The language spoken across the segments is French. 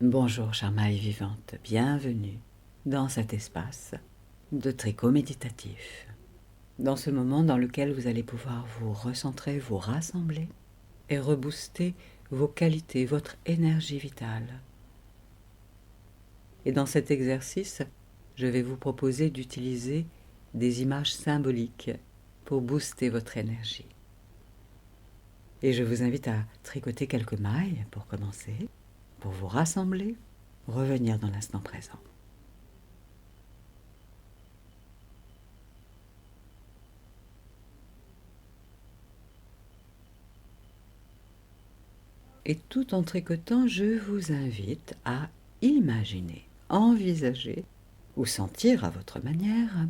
Bonjour chère Maï vivante, bienvenue dans cet espace de tricot méditatif. Dans ce moment dans lequel vous allez pouvoir vous recentrer, vous rassembler et rebooster vos qualités, votre énergie vitale. Et dans cet exercice, je vais vous proposer d'utiliser des images symboliques pour booster votre énergie. Et je vous invite à tricoter quelques mailles pour commencer, pour vous rassembler, revenir dans l'instant présent. Et tout en tricotant, je vous invite à imaginer, envisager ou sentir à votre manière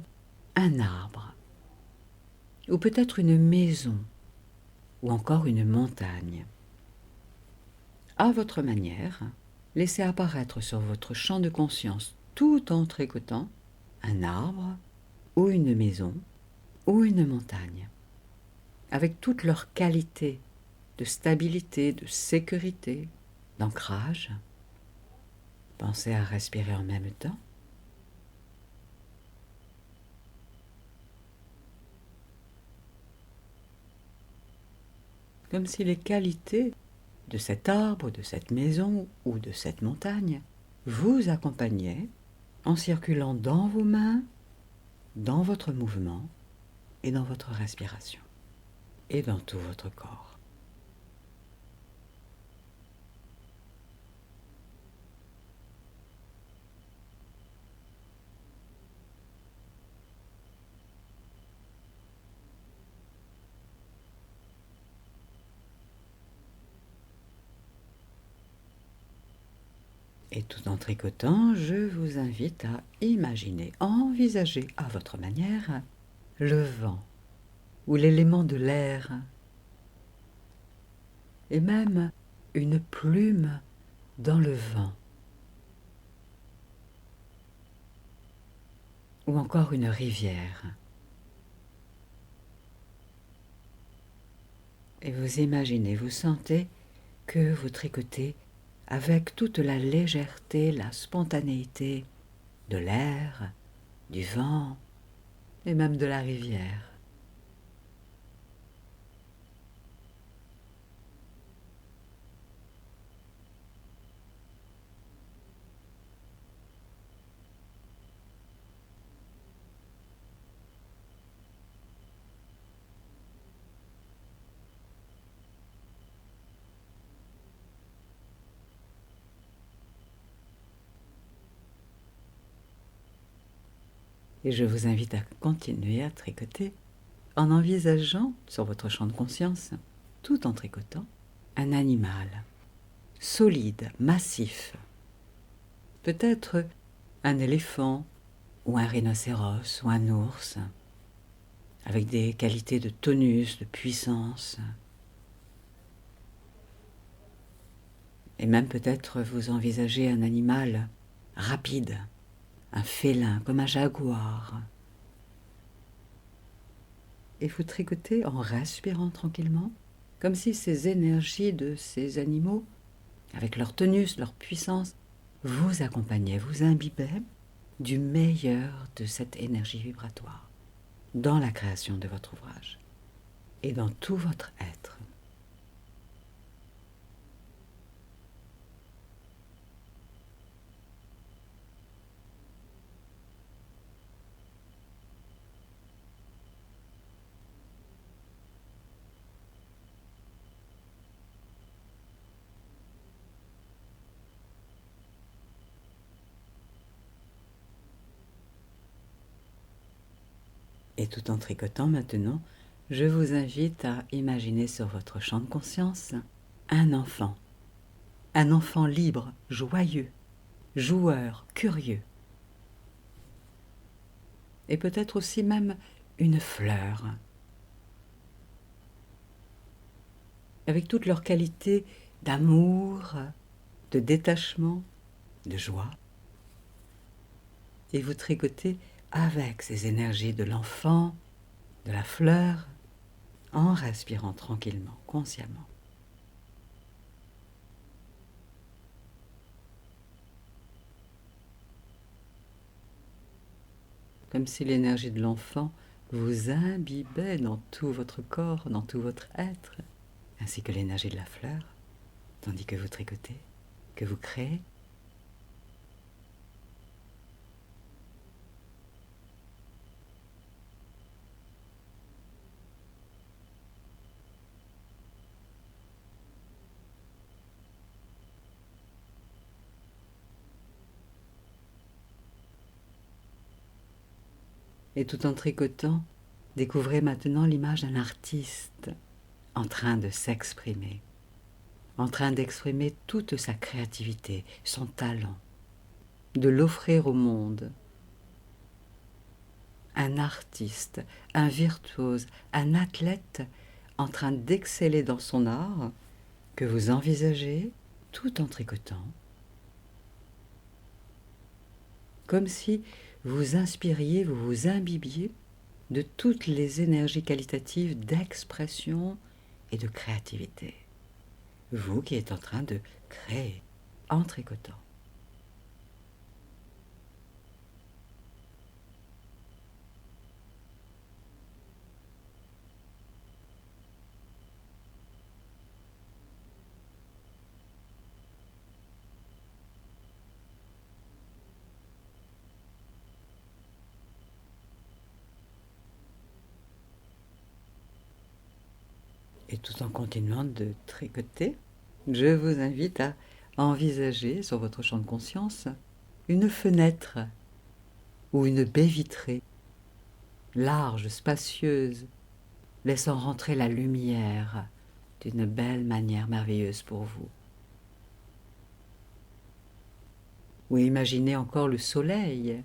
un arbre, ou peut-être une maison, ou encore une montagne. À votre manière, laissez apparaître sur votre champ de conscience, tout en tricotant, un arbre, ou une maison, ou une montagne, avec toutes leurs qualités de stabilité, de sécurité, d'ancrage. Pensez à respirer en même temps. Comme si les qualités de cet arbre, de cette maison ou de cette montagne vous accompagnaient en circulant dans vos mains, dans votre mouvement et dans votre respiration et dans tout votre corps. Et tout en tricotant, je vous invite à imaginer, envisager à votre manière le vent ou l'élément de l'air et même une plume dans le vent ou encore une rivière. Et vous imaginez, vous sentez que vous tricotez avec toute la légèreté, la spontanéité de l'air, du vent et même de la rivière. Et je vous invite à continuer à tricoter en envisageant sur votre champ de conscience, tout en tricotant, un animal solide, massif. Peut-être un éléphant ou un rhinocéros ou un ours, avec des qualités de tonus, de puissance. Et même peut-être vous envisagez un animal rapide, un félin comme un jaguar. Et vous tricotez en respirant tranquillement, comme si ces énergies de ces animaux, avec leur tonus, leur puissance, vous accompagnaient, vous imbibaient du meilleur de cette énergie vibratoire dans la création de votre ouvrage et dans tout votre être. Et tout en tricotant maintenant, je vous invite à imaginer sur votre champ de conscience un enfant libre, joyeux, joueur, curieux. Et peut-être aussi même une fleur, avec toutes leurs qualités d'amour, de détachement, de joie. Et vous tricotez avec ces énergies de l'enfant, de la fleur, en respirant tranquillement, consciemment. comme si l'énergie de l'enfant vous imbibait dans tout votre corps, dans tout votre être, ainsi que l'énergie de la fleur, tandis que vous tricotez, que vous créez. Et tout en tricotant, découvrez maintenant l'image d'un artiste en train de s'exprimer, en train d'exprimer toute sa créativité, son talent, de l'offrir au monde. Un artiste, un virtuose, un athlète en train d'exceller dans son art que vous envisagez tout en tricotant, comme si vous inspiriez, vous vous imbibiez de toutes les énergies qualitatives d'expression et de créativité. Vous qui êtes en train de créer en tricotant. Et tout en continuant de tricoter, je vous invite à envisager sur votre champ de conscience une fenêtre ou une baie vitrée, large, spacieuse, laissant rentrer la lumière d'une belle manière merveilleuse pour vous. Ou imaginez encore le soleil,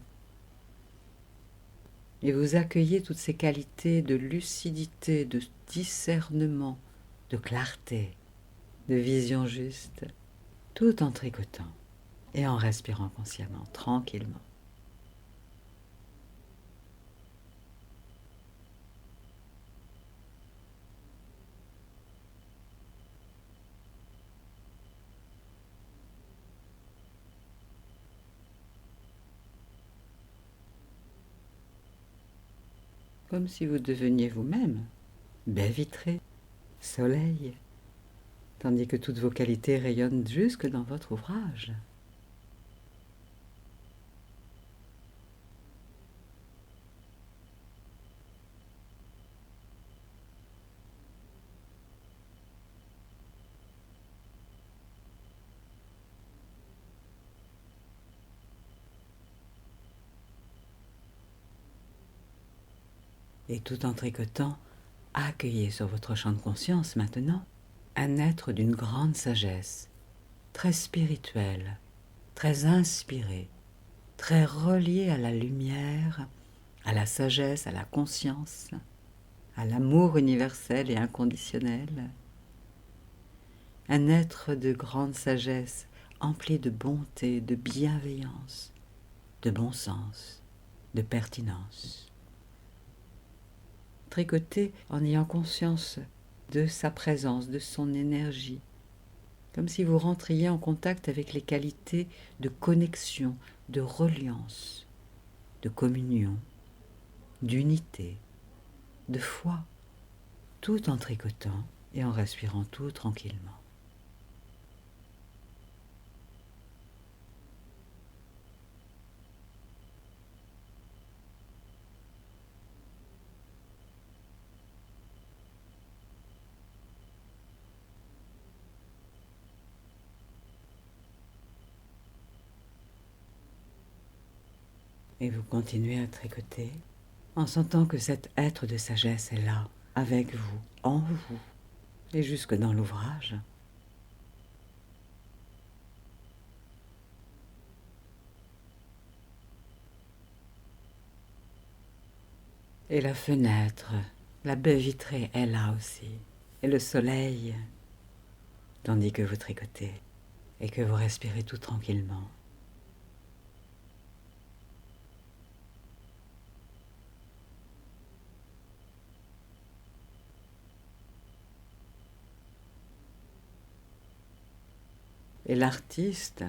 et vous accueillez toutes ces qualités de lucidité, de discernement, de clarté, de vision juste, tout en tricotant et en respirant consciemment, tranquillement. Comme si vous deveniez vous-même baie vitrée, soleil, tandis que toutes vos qualités rayonnent jusque dans votre ouvrage. Et tout en tricotant, accueillez sur votre champ de conscience maintenant un être d'une grande sagesse, très spirituel, très inspiré, très relié à la lumière, à la sagesse, à la conscience, à l'amour universel et inconditionnel. Un être de grande sagesse, empli de bonté, de bienveillance, de bon sens, de pertinence. Tricoter en ayant conscience de sa présence, de son énergie, comme si vous rentriez en contact avec les qualités de connexion, de reliance, de communion, d'unité, de foi, tout en tricotant et en respirant tout tranquillement. Et vous continuez à tricoter en sentant que cet être de sagesse est là, avec vous, en vous, et jusque dans l'ouvrage. Et la fenêtre, la baie vitrée est là aussi, et le soleil, tandis que vous tricotez et que vous respirez tout tranquillement. Et l'artiste,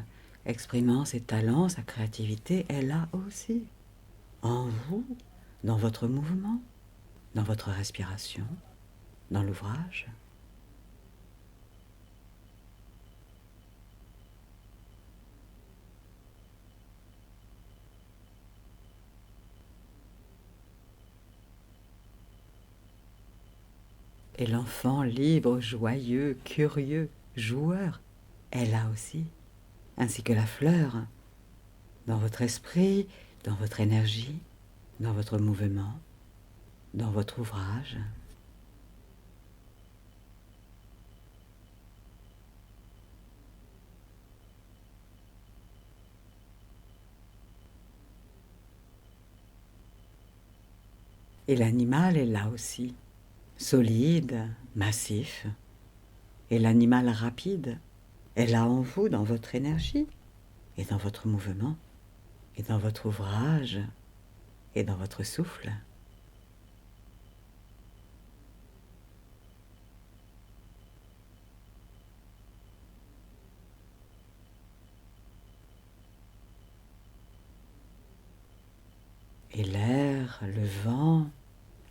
exprimant ses talents, sa créativité, est là aussi, en vous, dans votre mouvement, dans votre respiration, dans l'ouvrage. Et l'enfant libre, joyeux, curieux, joueur est là aussi, ainsi que la fleur, dans votre esprit, dans votre énergie, dans votre mouvement, dans votre ouvrage. Et l'animal est là aussi, solide, massif. Et l'animal rapide est là en vous, dans votre énergie, et dans votre mouvement, et dans votre ouvrage, et dans votre souffle. Et l'air, le vent,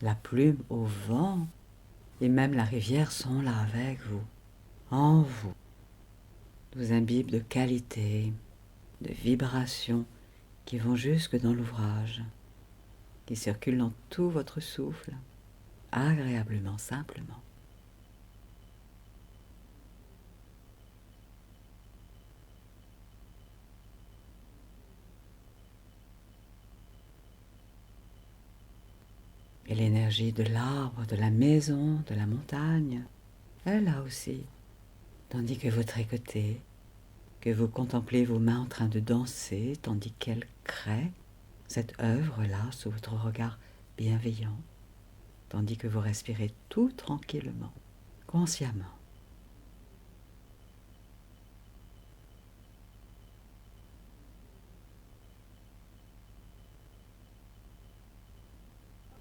la plume au vent, et même la rivière sont là avec vous, en vous. Vous imbibent de qualité, de vibrations qui vont jusque dans l'ouvrage, qui circulent dans tout votre souffle, agréablement, simplement. Et l'énergie de l'arbre, de la maison, de la montagne, est là aussi, tandis que vous tricotez, que vous contemplez vos mains en train de danser, tandis qu'elles créent cette œuvre-là sous votre regard bienveillant, tandis que vous respirez tout tranquillement, consciemment.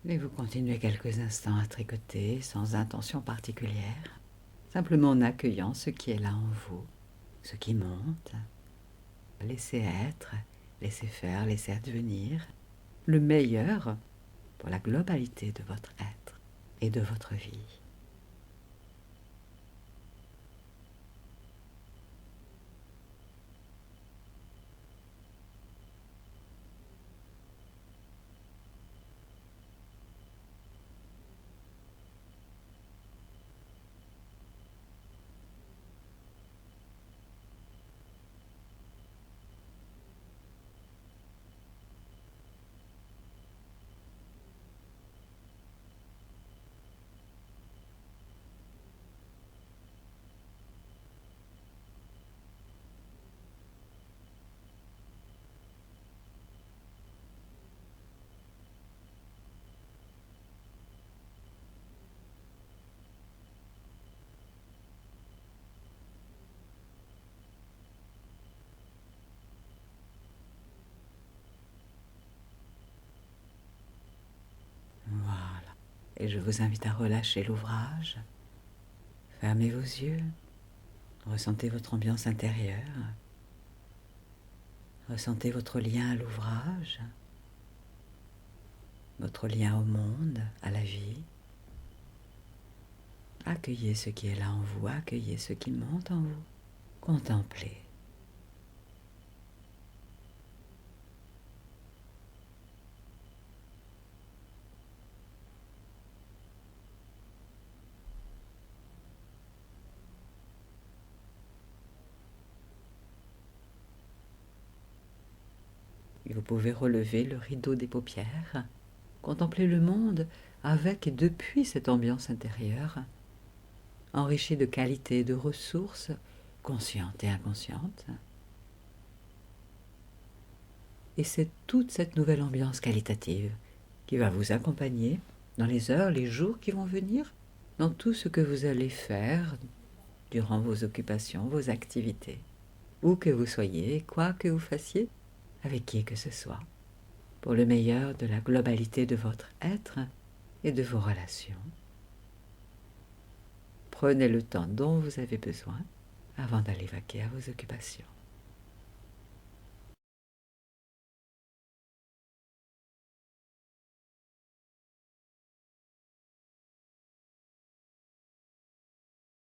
Et vous continuez quelques instants à tricoter sans intention particulière, simplement en accueillant ce qui est là en vous, ce qui monte. Laissez être, laissez faire, laissez advenir le meilleur pour la globalité de votre être et de votre vie. Voilà. Et je vous invite à relâcher l'ouvrage. Fermez vos yeux. Ressentez votre ambiance intérieure. Ressentez votre lien à l'ouvrage, votre lien au monde, à la vie. Accueillez ce qui est là en vous, accueillez ce qui monte en vous. Contemplez. Et vous pouvez relever le rideau des paupières, contempler le monde avec et depuis cette ambiance intérieure, enrichie de qualités, de ressources, conscientes et inconscientes. Et c'est toute cette nouvelle ambiance qualitative qui va vous accompagner dans les heures, les jours qui vont venir, dans tout ce que vous allez faire durant vos occupations, vos activités, où que vous soyez, quoi que vous fassiez, avec qui que ce soit, pour le meilleur de la globalité de votre être et de vos relations. Prenez le temps dont vous avez besoin avant d'aller vaquer à vos occupations.